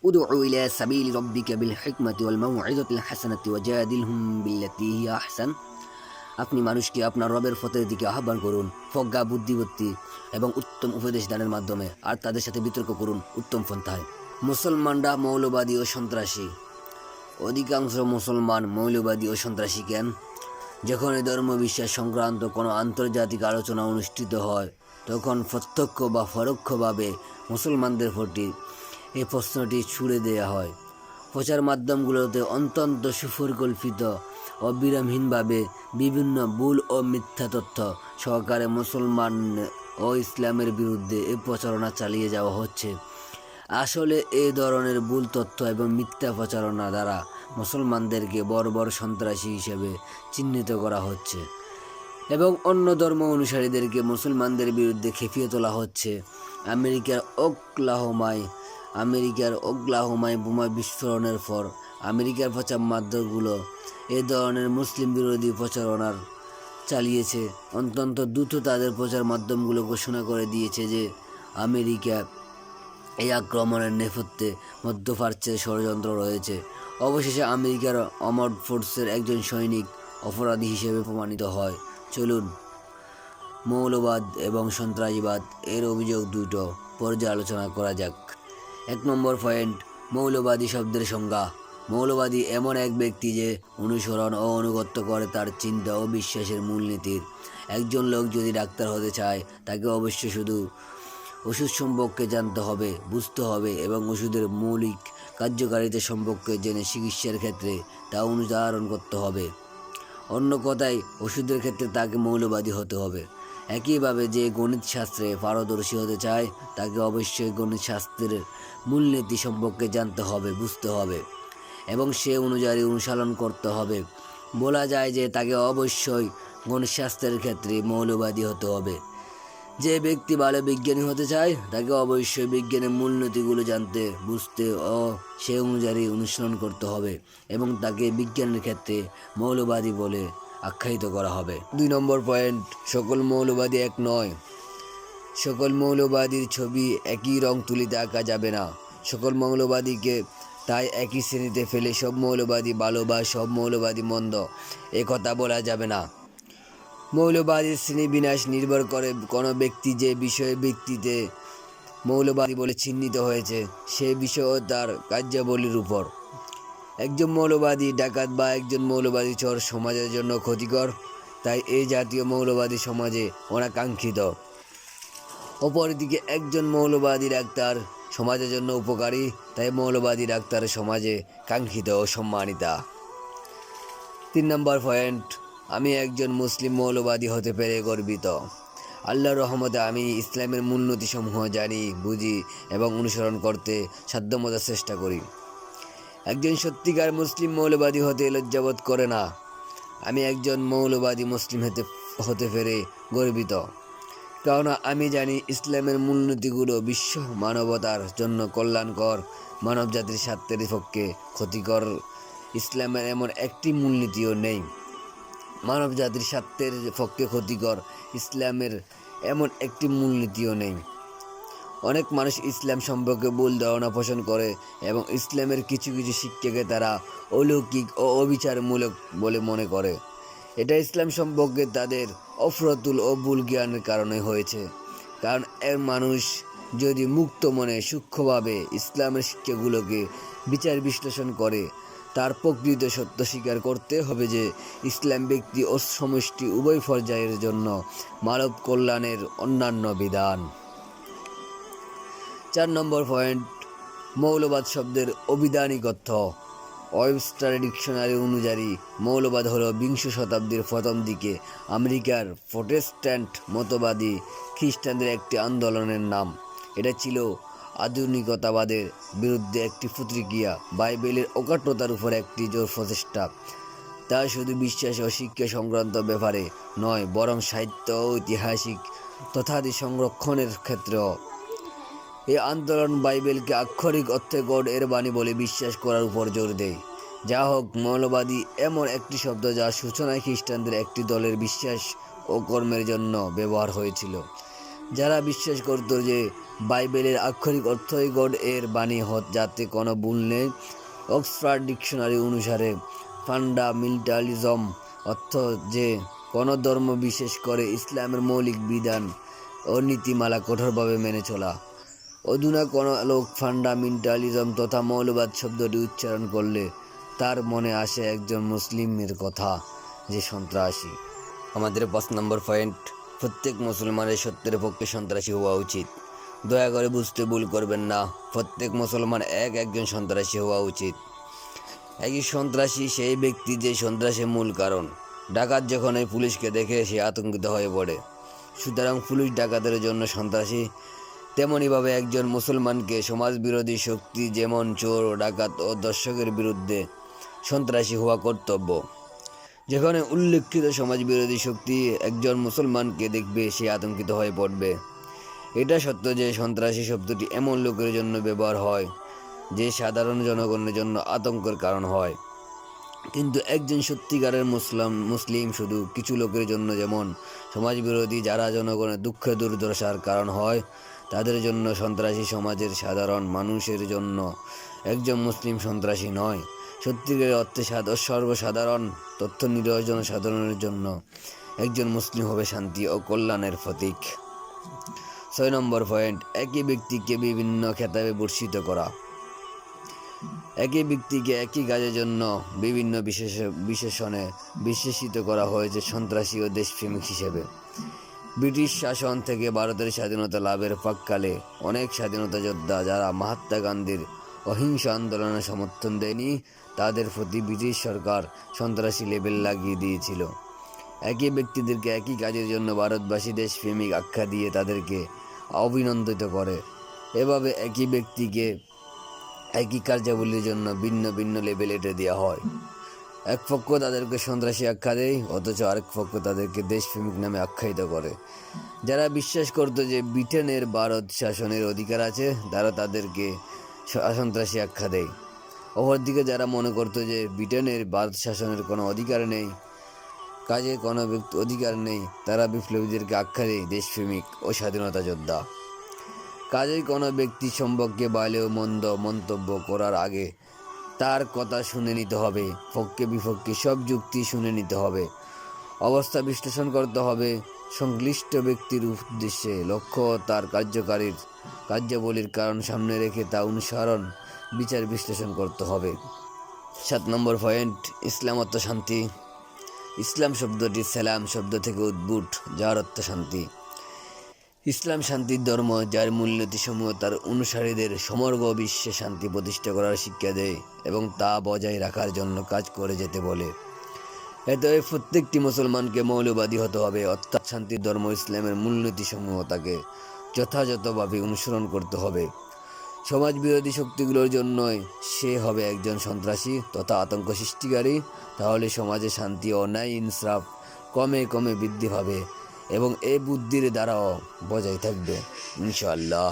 উদউ ইলা সাবিলি রাব্বিকা বিল হিকমাতি ওয়াল মাউইযাতিল হাসানাতি ওয়াজাদিলহুম বিল্লাতী হিয়া আহসান। আপনি মানুষকে আপনার রবের পথের দিকে আহ্বান করুন প্রজ্ঞা বুদ্ধিবৃত্তি এবং উত্তম উপদেশ দানের মাধ্যমে, আর তাদের সাথে বিতর্ক করুন উত্তম পন্থায়। মুসলমানরা মৌলবাদী ও সন্ত্রাসী। অধিকাংশ মুসলমান মৌলবাদী ও সন্ত্রাসী কেন? যখন এই ধর্ম বিশ্বাস সংক্রান্ত কোনো আন্তর্জাতিক আলোচনা অনুষ্ঠিত হয়, তখন প্রত্যক্ষ বা পরোক্ষভাবে মুসলমানদের প্রতি এই প্রশ্নটি ছুড়ে দেওয়া হয়। প্রচার মাধ্যমগুলোতে অত্যন্ত সুপরিকল্পিত ও বিরামহীনভাবে বিভিন্ন ভুল ও মিথ্যা তথ্য সহকারে মুসলমান ও ইসলামের বিরুদ্ধে এই প্রচারণা চালিয়ে যাওয়া হচ্ছে। আসলে এই ধরনের ভুল তথ্য এবং মিথ্যা প্রচারণা দ্বারা মুসলমানদেরকে বর্বর সন্ত্রাসী হিসেবে চিহ্নিত করা হচ্ছে এবং অন্য ধর্ম অনুসারীদেরকে মুসলমানদের বিরুদ্ধে খেপিয়ে তোলা হচ্ছে। আমেরিকার ওকলাহোমায় বোমা বিস্ফোরণের পর আমেরিকার প্রচার মাধ্যমগুলো এ ধরনের মুসলিম বিরোধী প্রচারণার চালিয়েছে। অত্যন্ত দ্রুত তাদের প্রচার মাধ্যমগুলো ঘোষণা করে দিয়েছে যে আমেরিকা এই আক্রমণের নেপথ্যে মধ্যপ্রাচ্যের ষড়যন্ত্র রয়েছে। অবশেষে আমেরিকার আর্মড ফোর্সের একজন সৈনিক অপরাধী হিসেবে প্রমাণিত হয়। চলুন মৌলবাদ এবং সন্ত্রাসবাদ এর অভিযোগ দুটো পর্যালোচনা করা যাক। 1 নম্বর পয়েন্ট, মৌলবাদী শব্দের সংজ্ঞা। মৌলবাদী এমন এক ব্যক্তি যে অনুসরণ ও আনুগত্য করে তার চিন্তা ও বিশ্বাসের মূলনীতির। একজন লোক যদি ডাক্তার হতে চায়, তাকে অবশ্যই শুধু ওষুধ সম্পর্কে জানতে হবে, বুঝতে হবে এবং ওষুধের মৌলিক কার্যকারিতা সম্পর্কে জেনে চিকিৎসার ক্ষেত্রে তা অনুসরণ করতে হবে। অন্য কথায়, ওষুধের ক্ষেত্রে তাকে মৌলবাদী হতে হবে। একইভাবে যে গণিত শাস্ত্রে পারদর্শী হতে চায়, তাকে অবশ্যই গণিত শাস্ত্রের মূলনীতি সম্পর্কে জানতে হবে, বুঝতে হবে এবং সে অনুযায়ী অনুসরণ করতে হবে। বলা যায় যে তাকে অবশ্যই গণিতশাস্ত্রের ক্ষেত্রে মৌলবাদী হতে হবে। যে ব্যক্তি ভালো বিজ্ঞানী হতে চায়, তাকে অবশ্যই বিজ্ঞানের মূলনীতিগুলো জানতে, বুঝতে ও সে অনুযায়ী অনুসরণ করতে হবে এবং তাকে বিজ্ঞানের ক্ষেত্রে মৌলবাদী বলে আখ্যায়িত করা হবে। 2 নম্বর পয়েন্ট, সকল মৌলবাদী এক নয়। সকল মৌলবাদীর ছবি একই রং তুলিতে আঁকা যাবে না। সকল মৌলবাদীকে তাই একই শ্রেণীতে ফেলে সব মৌলবাদী ভালো বা সব মৌলবাদী মন্দ এ কথা বলা যাবে না। মৌলবাদীর শ্রেণীবিন্যাস নির্ভর করে কোনো ব্যক্তি যে বিষয়ে ভিত্তিতে মৌলবাদী বলে চিহ্নিত হয়েছে সে বিষয় ও তার কার্যাবলীর উপর। একজন মৌলবাদী ডাকাত বা একজন মৌলবাদী চোর সমাজের জন্য ক্ষতিকর, তাই এই জাতীয় মৌলবাদী সমাজে অনাকাঙ্ক্ষিত। অপরদিকে একজন মৌলবাদী ডাক্তার সমাজের জন্য উপকারী, তাই মৌলবাদী ডাক্তার সমাজে কাঙ্ক্ষিত ও সম্মানিতা। 3 নম্বর পয়েন্ট, আমি একজন মুসলিম মৌলবাদী হতে পেরে গর্বিত। আল্লাহর রহমতে আমি ইসলামের মূলনীতিসমূহ জানি, বুঝি এবং অনুসরণ করতে সাধ্যমতো চেষ্টা করি। একজন সত্যিকার মুসলিম মৌলবাদী হতে লজ্জাবোধ করে না। আমি একজন মৌলবাদী মুসলিম হতে পেরে গর্বিত, কারণ আমি জানি ইসলামের মূলনীতিগুলো বিশ্ব মানবতার জন্য কল্যাণকর, মানবজাতির স্বার্থের পক্ষে ক্ষতিকর। ইসলামের এমন একটি মূলনীতিও নেই মানবজাতির স্বার্থের পক্ষে ক্ষতিকর। ইসলামের এমন একটি মূলনীতিও নেই। অনেক মানুষ ইসলাম সম্পর্কে ভুল ধারণা পোষণ করে এবং ইসলামের কিছু কিছু শিক্ষাকে তারা অলৌকিক ও অবিচারমূলক বলে মনে করে। এটা ইসলাম সম্পর্কে তাদের অপ্রতুল ও ভুল জ্ঞানের কারণে হয়েছে। কারণ এর মানুষ যদি মুক্ত মনে সূক্ষ্মভাবে ইসলামের শিক্ষাগুলোকে বিচার বিশ্লেষণ করে, তার প্রকৃত সত্য স্বীকার করতে হবে যে ইসলাম ব্যক্তি ও সমষ্টি উভয় পর্যায়ের জন্য মানব কল্যাণের অন্যান্য বিধান। 4 নম্বর পয়েন্ট, মৌলবাদ শব্দের অভিধানিক অর্থ। ওয়েবস্টার ডিকশনারি অনুযায়ী মৌলবাদ হলো 20 শতাব্দীর প্রথম দিকে আমেরিকার প্রোটেস্ট্যান্ট মতবাদী খ্রিস্টানদের একটি আন্দোলনের নাম। এটা ছিল আধুনিকতাবাদের বিরুদ্ধে একটি প্রতিক্রিয়া, বাইবেলের অকাট্যতার উপর একটি জোর প্রচেষ্টা। তা শুধু বিশ্বাস ও শিক্ষা সংক্রান্ত ব্যাপারে নয়, বরং সাহিত্য ও ঐতিহাসিক তথ্যাদি সংরক্ষণের ক্ষেত্রেও। এই আন্দোলন বাইবেলকে আক্ষরিক অর্থে গড এর বাণী বলে বিশ্বাস করার উপর জোর দেয়। যা হোক, মৌলবাদী এমন একটি শব্দ যা সূচনায় খ্রিস্টানদের একটি দলের বিশ্বাস ও কর্মের জন্য ব্যবহার হয়েছিল। যারা বিশ্বাস করত যে বাইবেলের আক্ষরিক অর্থই গড এর বাণী যাতে কোনো ভুল নেই। অক্সফোর্ড ডিকশনারি অনুসারে ফান্ডামেন্টালিজম অর্থ যে কোনো ধর্ম, বিশেষ করে ইসলামের মৌলিক বিধান ও নীতিমালা কঠোরভাবে মেনে চলা। অধুনা কোনো লোক ফান্ডামেন্টালিজম তথা মৌলবাদ শব্দটি উচ্চারণ করলে তার মনে আসে একজন মুসলিমের কথা, যে সন্ত্রাসী। আমাদের 5 নম্বর পয়েন্ট, প্রত্যেক মুসলমানের সত্যের পক্ষে সন্ত্রাসী হওয়া উচিত। দয়া করে বুঝতে ভুল করবেন না, প্রত্যেক মুসলমান একজন সন্ত্রাসী হওয়া উচিত। একই সন্ত্রাসী সেই ব্যক্তি যে সন্ত্রাসের মূল কারণ। ডাকাত যখন এই পুলিশকে দেখে সে আতঙ্কিত হয়ে পড়ে, সুতরাং পুলিশ ডাকাতের জন্য সন্ত্রাসী। তেমনইভাবে একজন মুসলমানকে সমাজবিরোধী শক্তি যেমন চোর, ডাকাত ও দর্শকের বিরুদ্ধে সন্ত্রাসী হওয়া কর্তব্য। যেখানে উল্লেখিত সমাজবিরোধী শক্তি একজন মুসলমানকে দেখবে, সে আতঙ্কিত হয়ে পড়বে। এটা সত্য যে সন্ত্রাসী শব্দটি এমন লোকের জন্য ব্যবহার হয় যে সাধারণ জনগণের জন্য আতঙ্কের কারণ হয়, কিন্তু একজন সত্যিকারের মুসলিম শুধু কিছু লোকের জন্য, যেমন সমাজবিরোধী যারা জনগণের দুঃখ দুর্দশার কারণ হয়, তাদের জন্য সন্ত্রাসী। সমাজের সাধারণ মানুষের জন্য একজন মুসলিম সন্ত্রাসী নয়। সত্যিকারের অর্থে সর্বসাধারণ তথ্য নিরহ জনসাধারণের জন্য একজন মুসলিম হবে শান্তি ও কল্যাণের প্রতীক। 6 নম্বর পয়েন্ট, একই ব্যক্তিকে বিভিন্ন খেতাবে ভূষিত করা। একই ব্যক্তিকে একই কাজের জন্য বিভিন্ন বিশেষণে বিশেষিত করা হয়েছে সন্ত্রাসী ও দেশপ্রেমিক হিসেবে। ব্রিটিশ শাসন থেকে ভারতের স্বাধীনতা লাভের প্রাক্কালে অনেক স্বাধীনতা যোদ্ধা যারা মহাত্মা গান্ধীর অহিংস আন্দোলনের সমর্থন দেয়নি, তাদের প্রতি ব্রিটিশ সরকার সন্ত্রাসী লেবেল লাগিয়ে দিয়েছিল। একই ব্যক্তিদেরকে একই কাজের জন্য ভারতবাসী দেশপ্রেমিক আখ্যা দিয়ে তাদেরকে অভিনন্দিত করে। এভাবে একই ব্যক্তিকে একই কার্যাবলীর জন্য ভিন্ন ভিন্ন লেবেল এঁটে দেওয়া হয়। এক পক্ষ তাদেরকে সন্ত্রাসী আখ্যা দেয়, অথচ আরেক পক্ষ তাদেরকে দেশপ্রেমিক নামে আখ্যায়িত করে। যারা বিশ্বাস করত যে ব্রিটেনের ভারত শাসনের অধিকার আছে, তারা তাদেরকে সন্ত্রাসী আখ্যা দেয়। অপরদিকে যারা মনে করত যে ব্রিটেনের ভারত শাসনের কোনো অধিকার নেই, কাজে কোনো অধিকার নেই, তারা বিপ্লবীদেরকে আখ্যা দেয় দেশপ্রেমিক ও স্বাধীনতা যোদ্ধা। কাজেই কোনো ব্যক্তি সম্পর্কে ভালো মন্দ মন্তব্য করার আগে তার কথা শুনে নিতে হবে, পক্ষে বিপক্ষে সব যুক্তি শুনে নিতে হবে, অবস্থা বিশ্লেষণ করতে হবে, সংশ্লিষ্ট ব্যক্তির উদ্দেশ্যে লক্ষ্য তার কার্যাবলীর কারণ সামনে রেখে তা অনুসরণ বিচার বিশ্লেষণ করতে হবে। 7 নম্বর পয়েন্ট, ইসলাম অর্থ শান্তি। ইসলাম শব্দটি সালাম শব্দ থেকে উদ্ভূত, যার অর্থ শান্তি। ইসলাম শান্তির ধর্ম, যার মূলনীতিসমূহ তার অনুসারীদের সমগ্র বিশ্বে শান্তি প্রতিষ্ঠা করার শিক্ষা দেয় এবং তা বজায় রাখার জন্য কাজ করে যেতে বলে। এতএব প্রত্যেকটি মুসলমানকে মৌলবাদী হতে হবে, অর্থাৎ শান্তির ধর্ম ইসলামের মূলনীতিসমূহ তাকে যথাযথভাবে অনুসরণ করতে হবে। সমাজ বিরোধী শক্তিগুলোর জন্যই সে হবে একজন সন্ত্রাসী তথা আতঙ্ক সৃষ্টিকারী। তাহলে সমাজে শান্তি ও ন্যায় ইনসাফ কমে কমে বৃদ্ধি পাবে এবং এই বুদ্ধির দ্বারাও বজায় থাকবে ইনশাআল্লাহ।